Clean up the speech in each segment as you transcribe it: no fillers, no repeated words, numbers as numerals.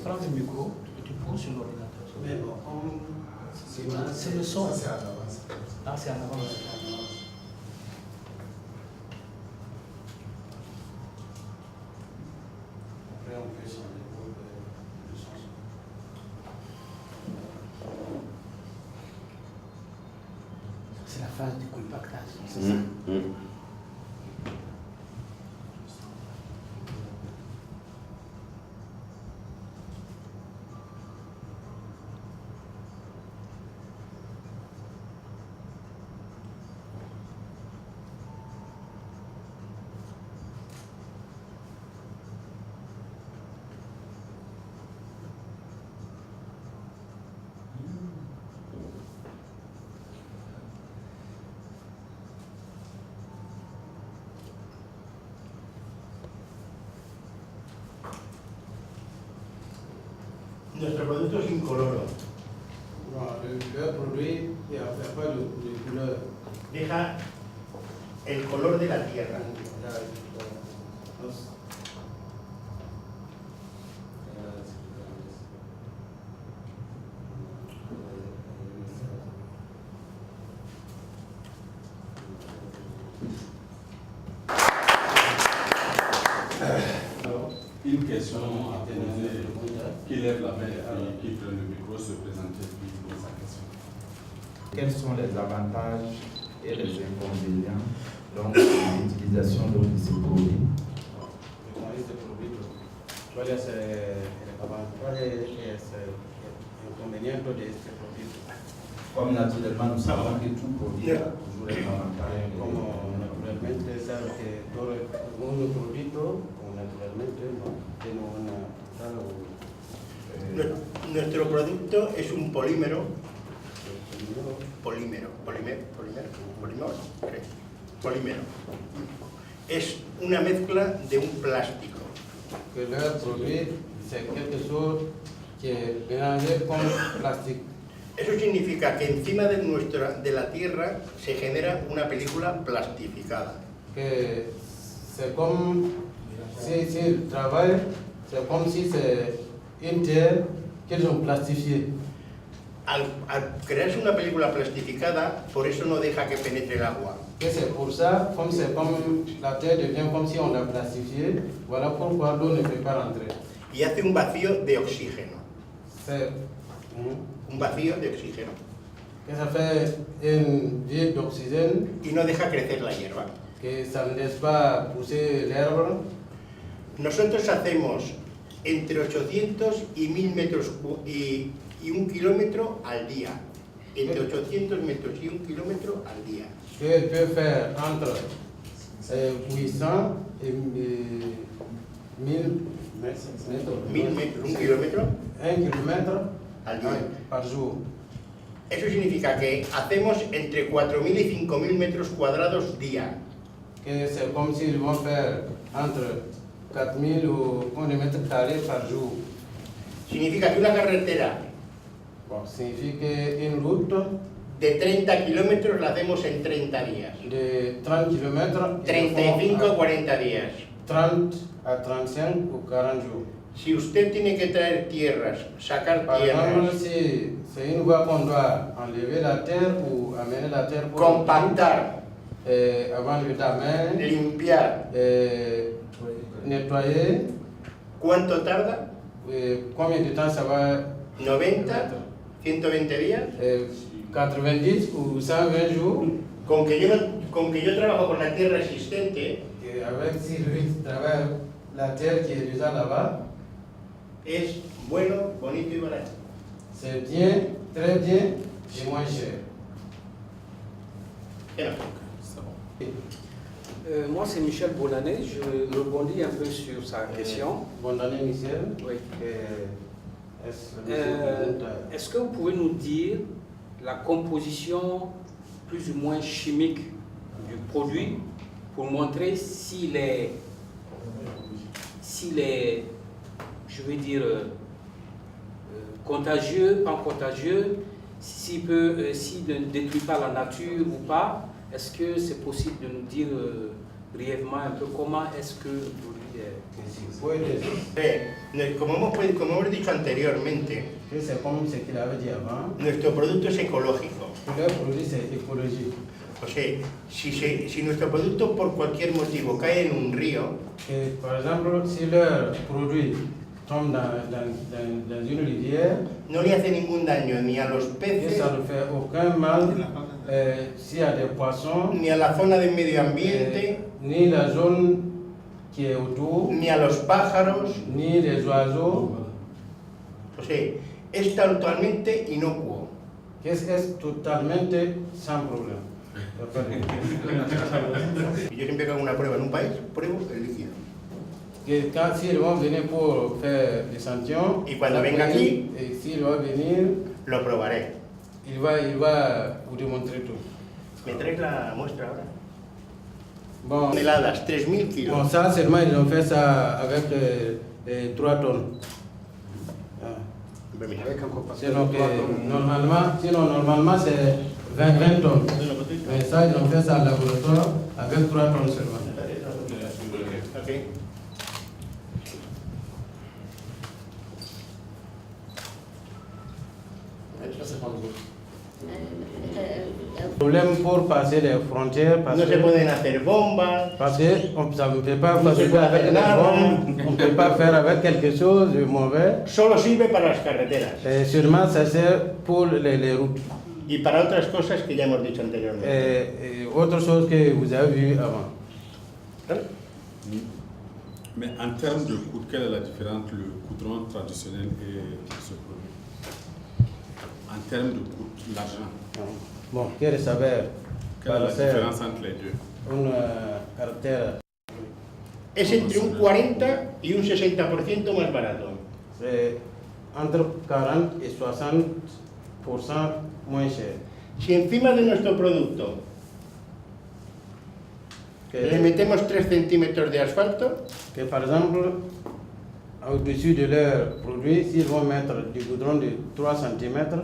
Prends le micro et tu poses sur l'ordinateur. Mais bon, c'est le son. Ça, c'est à l'avance. Ah, c'est en avance. Après, on peut changer pour le changement. C'est la phase du compactage. C'est ça. Nuestro producto es incoloro. Bon, le produit, il n'y a pas de couleur. Deja el color de la tierra. Une question à poser, qui lève la main et qui prend le micro, se présenter et puis pose sa question. Quels sont les avantages et les inconvénients donc, de l'utilisation de ces produits? ¿Cuál es el avance y es el inconveniente de este producto? Comme naturellement, nous savons que tout produit a toujours un avantage. Como naturalmente sabe que todo el producto, como naturalmente, ¿no? Tiene una Nuestro producto es un polímero. Polímero. Es una mezcla de un plástico. que leur produit, c'est quelque chose qui est mélangé comme plastique. Eso significa que encima de la tierra se genera una película plastificada. Que c'est comme si ils travaillent, c'est comme si c'est une terre qu'ils ont plastifiée. Al crearse una película plastificada, por eso no deja que penetre el agua. Et c'est pour ça, comme c'est comme la terre devient comme si on l'a plastifiée, voilà pourquoi l'eau ne peut pas rentrer. Y hace un vacío de oxígeno. C'est Un vacío de oxígeno. que ça fait une vide d'oxygène, Y no deja crecer la hierba. que ça ne laisse pas pousser l'herbe. Nosotros hacemos entre 800 y 1000 metros y 1 kilómetro al día. Entre 800 metros y 1 kilómetro al día. Elle peut faire entre 800 et 1000 mètres. 1000 metros, 1 kilómetro 1 kilomètre al día. par jour. Eso significa que hacemos entre 4000 y 5000 metros cuadrados día. Que c'est comme s'ils vont faire entre 4000 ou 1 mètre carré par jour. Significa que una carretera Bon, signifie qu'une route de 30 kilómetros la hacemos en 30 días. de 30 km, 35 a 40 días. 30 à 35 ou 40 jours. Si usted tiene que traer tierras, sacar Par exemple, tierras, si c'est une fois qu'on doit enlever la terre ou amener la terre pour compactar, avant le damer, limpiar, nettoyer, ¿cuánto tarda? combien de temps ça va 90, 120 días. 90 ou 120 jours. Con que yo trabajo con la tierra existente, Et avec si lui travaille la terre qui est déjà là-bas, es bueno, bonito y barato. c'est bien, très bien et moins cher. Pero, Moi, c'est Michel Bonanet. Je rebondis un peu sur sa question. Bonne année, Michel. Oui. Est-ce Est-ce que vous pouvez nous dire la composition plus ou moins chimique du produit pour montrer s'il est, je veux dire, contagieux, pas contagieux, s'il ne détruit pas la nature ou pas? Est-ce que c'est possible de nous dire brièvement un peu comment est-ce que le produit est. Como hemos dicho anteriormente, C'est comme ce qu'il avait dit avant. nuestro producto es ecológico. Le produit, c'est écologique. O sea, si nuestro producto por cualquier motivo cae en un río, Et par exemple, si leur produit tombe dans une rivière, no le hace ningún daño ni a los et peces, ça ne fait aucun mal s'il y a des poissons, ni a la zona de medio ambiente, ni la zone qui est autour, ni a los pájaros. ni les oiseaux, O sea, es totalmente inocuo. que es totalement sans problème. Yo siempre que hago una prueba en un país, pruebo el líquido. Que quand s'ils vont venir pour faire l'échantillon, Y cuando venga aquí, et s'il va venir, Lo probaré. il va vous démontrer tout. ¿Me traes la muestra ahora? Bon, Toneladas, 3.000 kilos. bon, ça seulement ils ont fait ça avec 3 tonnes. Ah. Permiso. Sinon, normalement c'est 20 tonnes. Mais ça, ils ont fait ça au laboratoire avec 3 tonnes seulement. Ok. Problème pour passer les frontières parce No se que, pueden hacer bombas. parce que ça ne peut pas No se faire puede avec hacer des nada. bombes, on ne peut pas faire avec quelque chose de mauvais. Solo sirve para las carreteras Et sûrement, ça sert pour les routes. y para otras cosas que ya hemos dicho anteriormente. Et autre chose que vous avez vu avant. Mais en termes de coût, quelle est la différence entre le goudron traditionnel et ce produit? En termes de coût, l'argent, Bon, quiere saber quelle est para la hacer différence entre les deux? una carretera. Es entre un 40 y un 60% más barato. C'est entre 40 et 60% moins cher. Si encima de nuestro producto le Que, metemos 3 centímetros de asfalto, que par exemple, au-dessus de leur produit, s'ils vont mettre du goudron de 3 cm,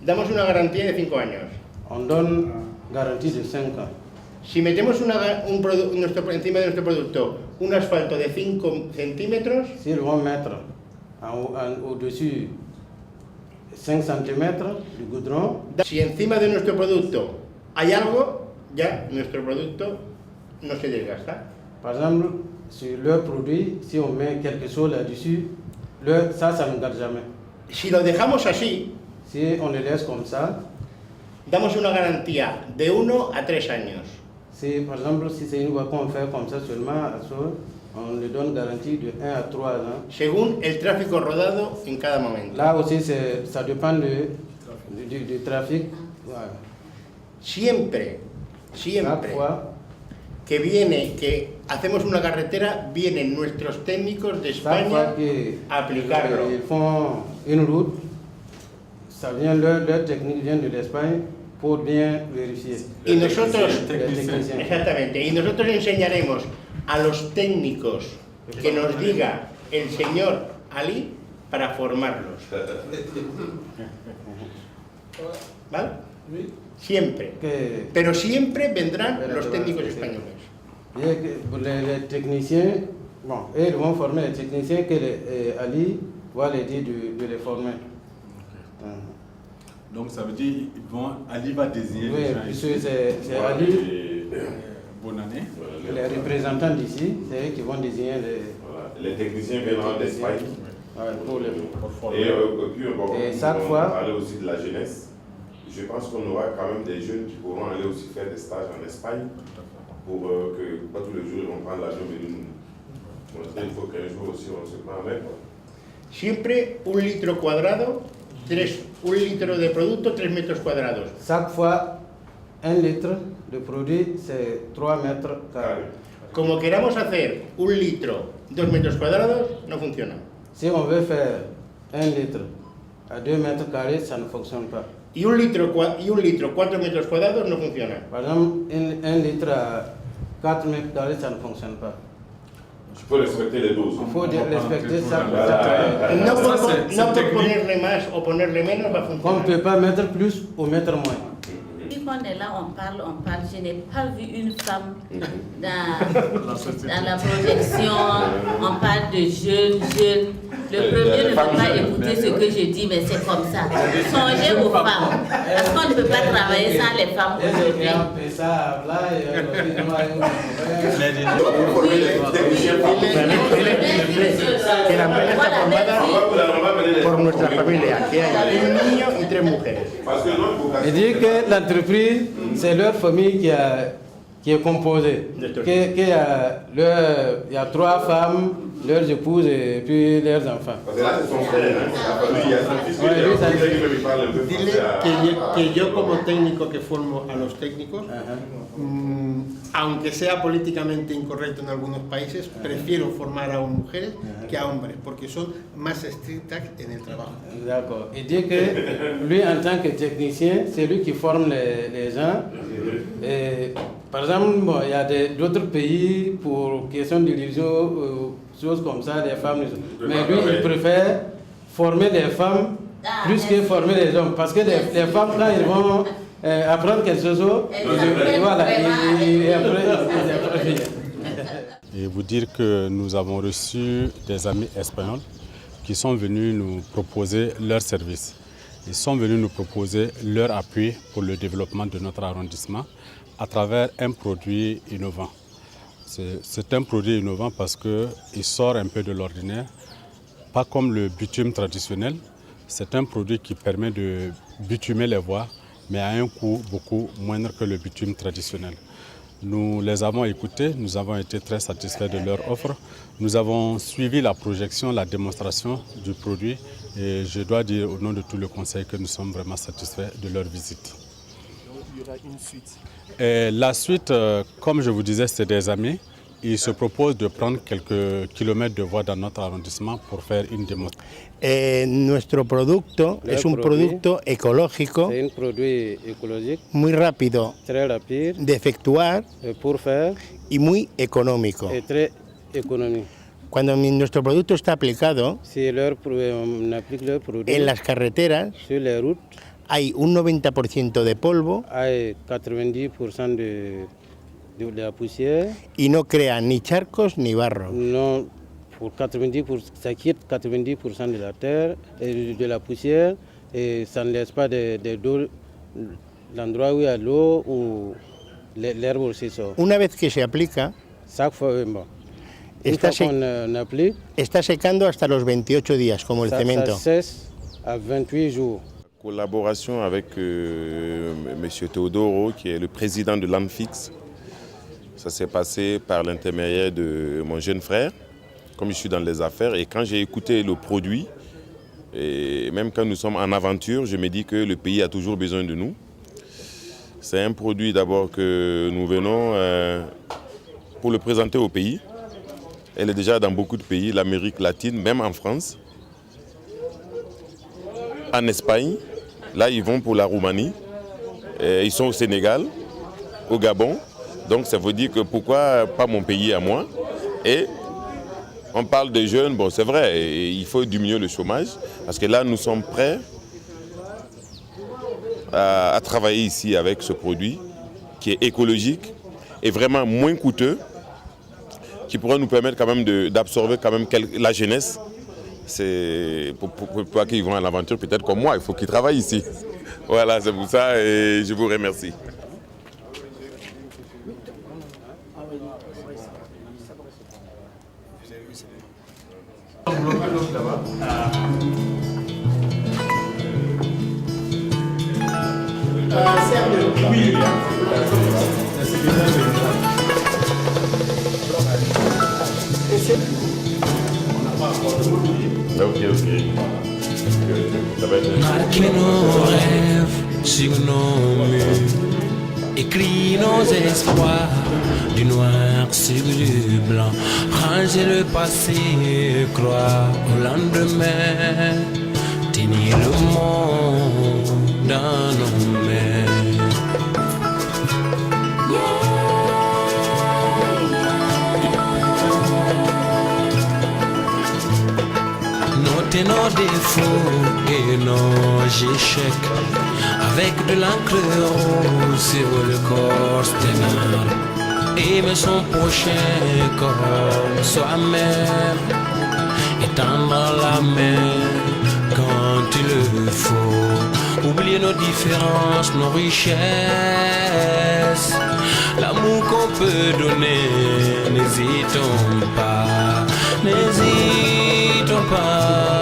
damos una garantía de 5 años. on donne garantie de 5 ans. Si metemos encima de nuestro producto un asfalto de 5 centímetros, S'ils vont mettre au-dessus 5 cm de goudron, si encima de nuestro producto hay algo, ya nuestro producto no se desgasta. par exemple, sur leur produit, si on met quelque chose là-dessus, ça ne garde jamais. Si lo dejamos así, Si on le laisse comme ça, damos una garantía de 1 a 3 años. si par exemple, si c'est une voie qu'on fait comme ça seulement, on lui donne garantie de 1 à 3 ans. Según el tráfico rodado en cada momento. Là aussi, ça dépend du trafic. Voilà. Siempre Chaque fois, que hacemos una carretera, vienen nuestros técnicos de chaque fois España a aplicarlo. qu'ils font une route, ça vient, leur technique vient de l'Espagne pour bien vérifier. Y nosotros, Les techniciens. exactamente, y nosotros enseñaremos a los técnicos que nos diga el señor Ali para formarlos. ¿Vale? Siempre. Que, Pero siempre vendrán los técnicos españoles. bien que les techniciens, bon, eux, ils vont former les techniciens que Ali va les dire de les former. Donc ça veut dire Ali va désigner Oui, les gens puisque ici. c'est Ali, Bonne année. les représentants d'ici, c'est eux qui vont désigner Les techniciens viendront d'Espagne. pour les. Et puis Et on chaque va fois- parler aussi de la jeunesse. Je pense qu'on aura quand même des jeunes qui pourront aller aussi faire des stages en Espagne pour que pas tous les jours ils vont prendre l'avion et venir nous montrer. Il faut qu'un jour aussi on se prenne avec. Siempre 1 litro cuadrado, 1 litro de producto, 3 metros cuadrados. Chaque fois, 1 litre de produit, c'est 3 mètres carrés. Como queramos hacer 1 litro, 2 metros cuadrados, no funciona. Si on veut faire 1 litre à 2 mètres carrés, ça ne fonctionne pas. Y 1 litro, 4 metros cuadrados, no funciona. Par exemple, 1 litre à 4 mètres carrés, ça ne fonctionne pas. Il faut respecter les doses. Il faut respecter ça. Voilà. No por, Ça, c'est no por technique. ponerle más o ponerle menos va a On ne funcionar. peut pas mettre plus ou mettre moins. qu'on est là, on parle. Je n'ai pas vu une femme dans la projection. On parle de jeunes. Le premier ne peut pas écouter ce que je dis, mais c'est comme ça. Songez aux femmes. Parce qu'on ne peut pas travailler sans les femmes aujourd'hui. Que la mujer está formada por nuestra familia, que hay un niño y 3 mujeres. Il dit que l'entreprise, c'est leur famille qui est composée. Il y a 3 femmes, leurs épouses et puis leurs enfants. Parce que là, c'est son frère, hein, la famille, il y a son fils, il parle un peu Dile que yo como técnico que formo a los técnicos, aunque sea políticamente incorrecto en algunos países, prefiero formar a mujeres que a hombres, porque son más estrictas en el trabajo. D'accord. Il dit que lui, en tant que technicien, c'est lui qui forme les gens. Et, par exemple, bon, il y a d'autres pays pour question de religion, choses comme ça, des femmes. Mais lui, il préfère former les femmes plus que former les hommes. Parce que les femmes, là, ils vont apprendre quelque chose. Et vous dire que nous avons reçu des amis espagnols qui sont venus nous proposer leurs services. Ils sont venus nous proposer leur appui pour le développement de notre arrondissement à travers un produit innovant. C'est un produit innovant parce qu'il sort un peu de l'ordinaire, pas comme le bitume traditionnel. C'est un produit qui permet de bitumer les voies, mais à un coût beaucoup moindre que le bitume traditionnel. Nous les avons écoutés, nous avons été très satisfaits de leur offre. Nous avons suivi la projection, la démonstration du produit et je dois dire au nom de tout le conseil que nous sommes vraiment satisfaits de leur visite. Il y aura une suite. Et la suite, comme je vous disais, c'est des amis. Ils se proposent de prendre quelques kilomètres de voie dans notre arrondissement pour faire une démonstration. Nuestro producto es un producto ecológico, C'est un produit écologique, muy rápido très rapide de efectuar pour faire y muy económico. et très économique. Cuando nuestro producto está aplicado Si on applique leur produit en las carreteras, sur les routes, hay un 90% de polvo hay 90% de la poussière. y no crea ni charcos ni barro. Non, pour 90%, ça quitte 90% de la terre et de la poussière et ça ne laisse pas l'endroit où il y a l'eau ou l'herbe aussi sort. Una vez que se aplica, Chaque fois, bon. Une está, fois qu'on applique, está secando hasta los 28 días, como el ça cemento. cesse à 28 jours. Collaboration avec M. Teodoro, qui est le président de l'AMFIX. Ça s'est passé par l'intermédiaire de mon jeune frère, comme je suis dans les affaires. Et quand j'ai écouté le produit, et même quand nous sommes en aventure, je me dis que le pays a toujours besoin de nous. C'est un produit d'abord que nous venons pour le présenter au pays. Elle est déjà dans beaucoup de pays, l'Amérique latine, même en France. En Espagne, là ils vont pour la Roumanie. Ils sont au Sénégal, au Gabon. Donc ça veut dire que pourquoi pas mon pays à moi. Et on parle des jeunes, bon c'est vrai, il faut diminuer le chômage. Parce que là nous sommes prêts à travailler ici avec ce produit qui est écologique et vraiment moins coûteux, qui pourrait nous permettre quand même d'absorber quand même la jeunesse. C'est pour qu'ils vont à l'aventure, peut-être comme moi, il faut qu'ils travaillent ici. Voilà, c'est pour ça et je vous remercie. Marquez nos rêves sur nos murs, écris nos espoirs du noir sur du blanc, ranger le passé, croire au lendemain, tenir le monde dans nos mains. Noter nos défauts et nos échecs, avec de l'encre rouge sur le corps ténèbre. Aimer son prochain comme soi-même, étendre la main quand il le faut. Oublier nos différences, nos richesses, l'amour qu'on peut donner. N'hésitons pas, n'hésitons pas.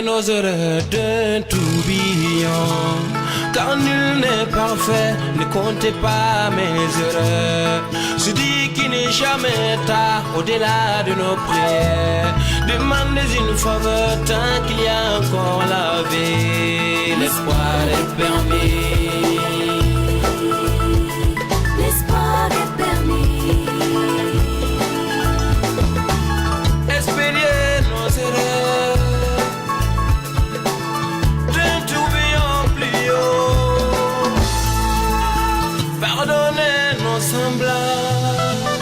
Nos heures d'un tourbillon, car nul n'est parfait, ne comptez pas mes erreurs. Se dit qu'il n'est jamais tard, au-delà de nos prières. Demandez une faveur tant qu'il y a encore la vie. L'espoir est permis. L'espoir est permis. Espérer nos erreurs. Pardonnez nos semblables.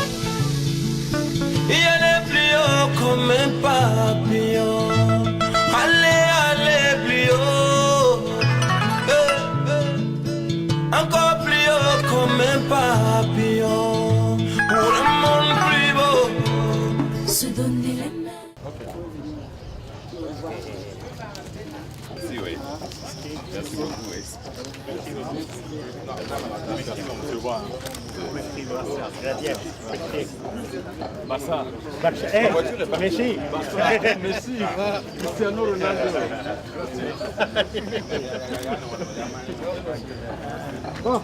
Il y a les plus hauts comme un papillon. Allez, allez, plus haut. Encore plus haut comme un papillon. Pour un monde plus beau. Se donner les mains. Merci, oui. Merci beaucoup, oui. Messi. Messi, Cristiano Ronaldo. Bon.